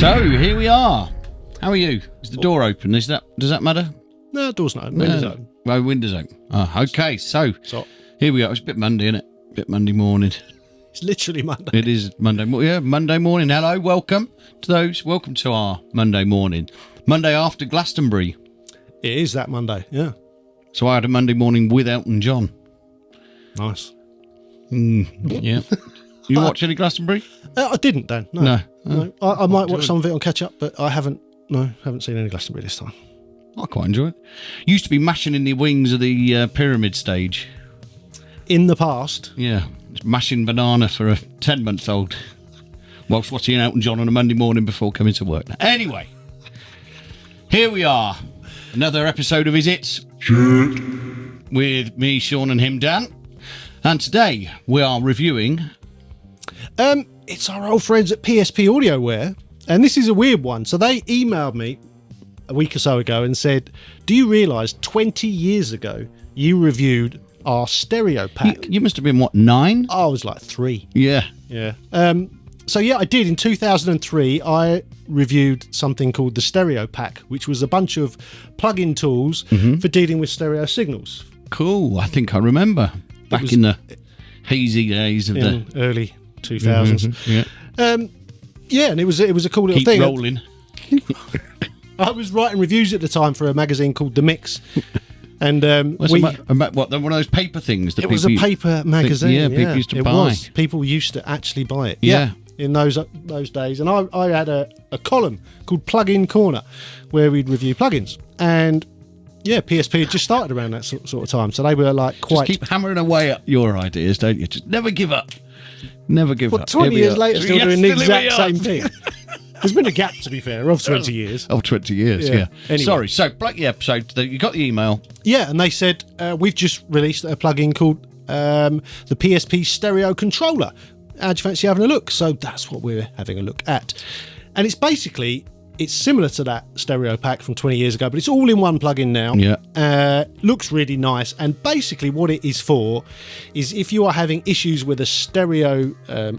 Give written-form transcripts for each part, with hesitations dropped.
So here we are. How are you? Is the door open? Does that matter? No, door's not open. Window's open. Well, window's open. Oh, okay. So here we are. It's a bit Monday, isn't it? A bit Monday morning. It's literally Monday. It is Monday. Yeah, Monday morning. Hello, welcome to those. Welcome to our Monday morning. Monday after Glastonbury. It is that Monday. Yeah. So I had a Monday morning with Elton John. Nice. Yeah. You watch any Glastonbury? I didn't, Dan. No. No. I might watch some of it on catch up, but I haven't. No, haven't seen any Glastonbury this time. I quite enjoy it. Used to be mashing in the wings of the pyramid stage. In the past. Yeah. Just mashing banana for a 10-month-old whilst watching Elton John on a Monday morning before coming to work. Anyway, here we are. Another episode of Is It? Shit. With me, Sean, and him, Dan. And today we are reviewing... It's our old friends at PSP AUDIOWARE, and this is a weird one. So they emailed me a week or so ago and said, do you realise 20 years ago you reviewed our stereo pack? You must have been, what, 9? I was like 3. Yeah. Yeah. So yeah, I did. In 2003, I reviewed something called the stereo pack, which was a bunch of plug-in tools for dealing with stereo signals. Cool. I think I remember back in the hazy days of the early 2000s. Yeah. Yeah, and it was a cool little Keep thing. rolling. I was writing reviews at the time for a magazine called The Mix, and One of those paper things. That it was a paper magazine. People used to buy. Was. People used to actually buy it. Yeah. In those days, and I had a column called Plug-in Corner, where we'd review plugins, and yeah, PSP had just started around that sort of time, so they were like quite. Just keep hammering away at your ideas, don't you? Just never give up. Never give up. 20 years later, still doing the exact same thing. There's been a gap, to be fair, of 20 years. Of 20 years, yeah. Anyway. Sorry, so the episode, you got the email. Yeah, and they said, we've just released a plugin called the PSP Stereo Controller. How do you fancy having a look? So that's what we're having a look at. And it's similar to that stereo pack from 20 years ago, but it's all in one plugin now. Yeah. Looks really nice. And basically what it is for is if you are having issues with a stereo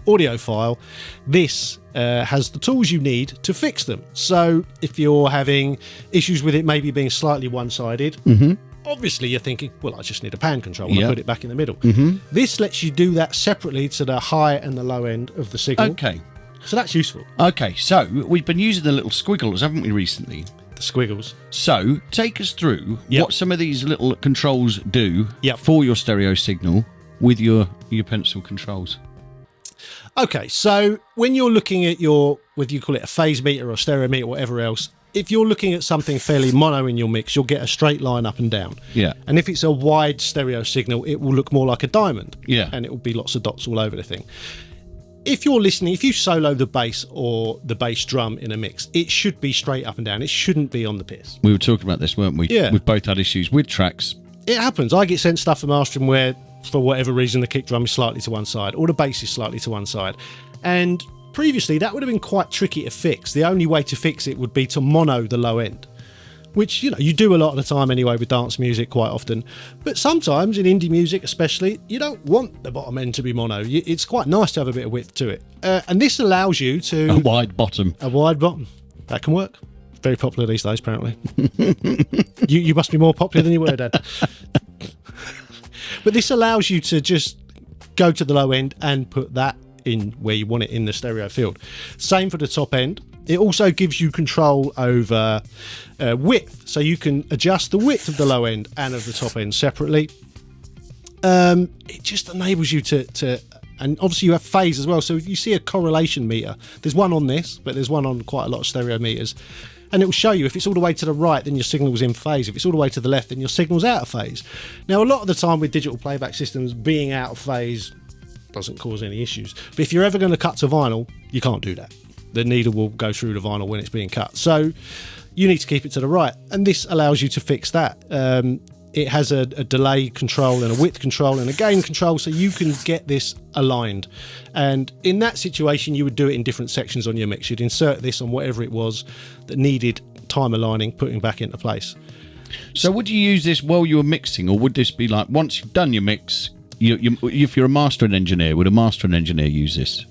audio file, this has the tools you need to fix them. So if you're having issues with it maybe being slightly one-sided, obviously you're thinking, well, I just need a pan control and I put it back in the middle. This lets you do that separately to the high and the low end of the signal. Okay. So that's useful. Okay, so we've been using the little squiggles, haven't we, recently? The squiggles. So take us through what some of these little controls do for your stereo signal with your pencil controls. Okay, so when you're looking at whether you call it a phase meter or stereo meter or whatever else, if you're looking at something fairly mono in your mix, you'll get a straight line up and down. Yeah. And if it's a wide stereo signal, it will look more like a diamond. Yeah. And it will be lots of dots all over the thing. If you solo the bass or the bass drum in a mix, it should be straight up and down. It shouldn't be on the piss. We were talking about this, weren't we? Yeah. We've both had issues with tracks. It happens. I get sent stuff for mastering where, for whatever reason, the kick drum is slightly to one side or the bass is slightly to one side. And previously, that would have been quite tricky to fix. The only way to fix it would be to mono the low end, which, you do a lot of the time anyway with dance music quite often. But sometimes in indie music especially, you don't want the bottom end to be mono. It's quite nice to have a bit of width to it. And this allows you to... A wide bottom. A wide bottom. That can work. Very popular these days, apparently. You must be more popular than you were, Dad. But this allows you to just go to the low end and put that in where you want it in the stereo field. Same for the top end. It also gives you control over width, so you can adjust the width of the low end and of the top end separately. It just enables you to and obviously you have phase as well, so if you see a correlation meter, there's one on this, but there's one on quite a lot of stereo meters, and it will show you if it's all the way to the right, then your signal's in phase. If it's all the way to the left, then your signal's out of phase. Now, a lot of the time with digital playback systems, being out of phase doesn't cause any issues, but if you're ever going to cut to vinyl, you can't do that. The needle will go through the vinyl when it's being cut, so you need to keep it to the right, and this allows you to fix that. It has a delay control and a width control and a gain control, so you can get this aligned. And in that situation, you would do it in different sections on your mix. You'd insert this on whatever it was that needed time aligning, putting back into place. So would you use this while you were mixing, or would this be like once you've done your mix, if you're a mastering engineer, would a mastering engineer use this?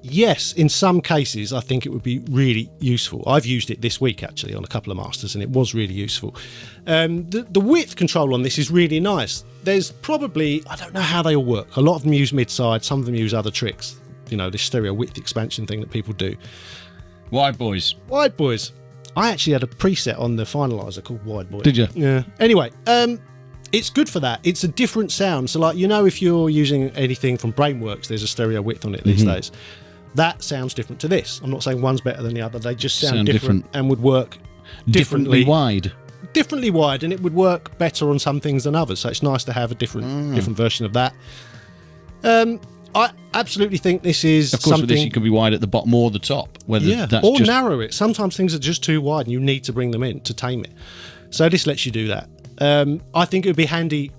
yes, in some cases, I think it would be really useful. I've used it this week, actually, on a couple of masters, and it was really useful. The width control on this is really nice. There's probably, I don't know how they all work. A lot of them use mid-side, some of them use other tricks. You know, this stereo width expansion thing that people do. Wide boys. Wide boys. I actually had a preset on the finalizer called Wide Boy. Did you? Yeah. Anyway, it's good for that. It's a different sound. So, like, you know, if you're using anything from Brainworks, there's a stereo width on it these days. That sounds different to this. I'm not saying one's better than the other. They just sound different and would work Differently wide. Differently wide, and it would work better on some things than others. So it's nice to have a different version of that. I absolutely think this is of course, something... with this, you can be wide at the bottom or the top. Whether that's or just... narrow it. Sometimes things are just too wide and you need to bring them in to tame it. So this lets you do that. I think it would be handy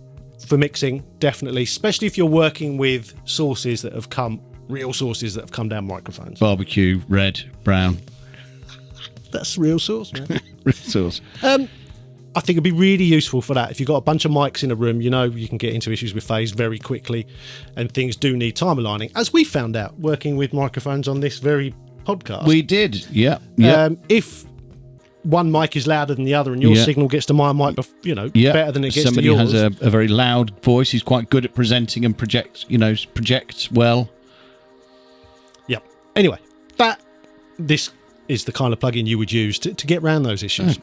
for mixing, definitely, especially if you're working with sources that have come, real sources that have come down microphones. Barbecue, red, brown. That's real source, man. Real source. I think it'd be really useful for that. If you've got a bunch of mics in a room, you know, you can get into issues with phase very quickly, and things do need time aligning, as we found out working with microphones on this very podcast. We did, yeah. If one mic is louder than the other and your signal gets to my mic, better than it gets Somebody to yours. has a very loud voice. He's quite good at presenting and projects well. Yep. Anyway, this is the kind of plugin you would use to get around those issues.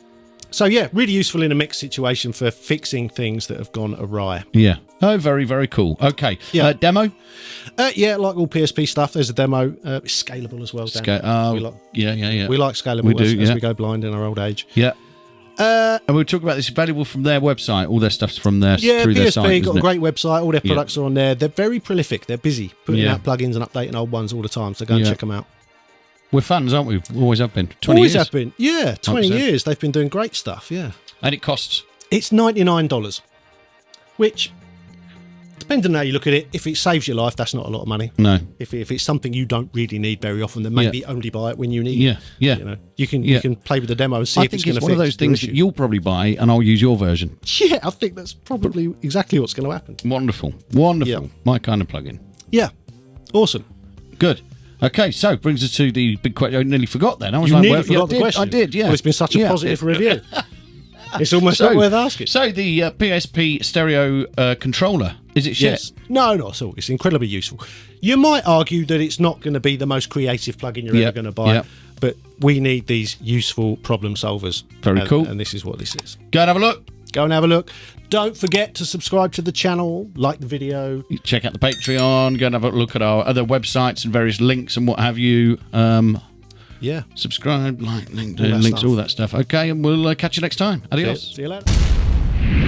So, yeah, really useful in a mixed situation for fixing things that have gone awry. Yeah. Oh, very, very cool. Okay. Yeah. Demo? Yeah, like all PSP stuff, there's a demo. It's scalable as well, Dan. Yeah. We like scalable do, as we go blind in our old age. Yeah. And we'll talk about this. Valuable from their website. All their stuff's from their through their site. PSP got a great website. All their products are on there. They're very prolific. They're busy putting out plugins and updating old ones all the time. So go and check them out. We're fans, aren't we? We always have been. 20 always years. have been. Yeah, 20 years. They've been doing great stuff. Yeah. And it costs? It's $99, which, depending on how you look at it, if it saves your life, that's not a lot of money. No. If it's something you don't really need very often, then maybe only buy it when you need it. Yeah. You know, you can play with the demo and see if it's going to fix. I think it's one of those things that you'll probably buy and I'll use your version. Yeah, I think that's probably exactly what's going to happen. Wonderful. Yeah. My kind of plugin. Yeah. Awesome. Good. Okay, so brings us to the big question. I nearly forgot then. I was nearly forgot the question. I did, yeah. Well, it's been such a positive review. It's almost not worth asking. So the PSP stereo controller, is it shit? Yes. No, not at all. It's incredibly useful. You might argue that it's not going to be the most creative plugin you're ever going to buy, but we need these useful problem solvers. Very cool. And this is what this is. Go and have a look. Go and have a look. Don't forget to subscribe to the channel, like the video. Check out the Patreon. Go and have a look at our other websites and various links and what have you. Subscribe, like, links, all that stuff. Okay, and we'll catch you next time. Adios. See you later.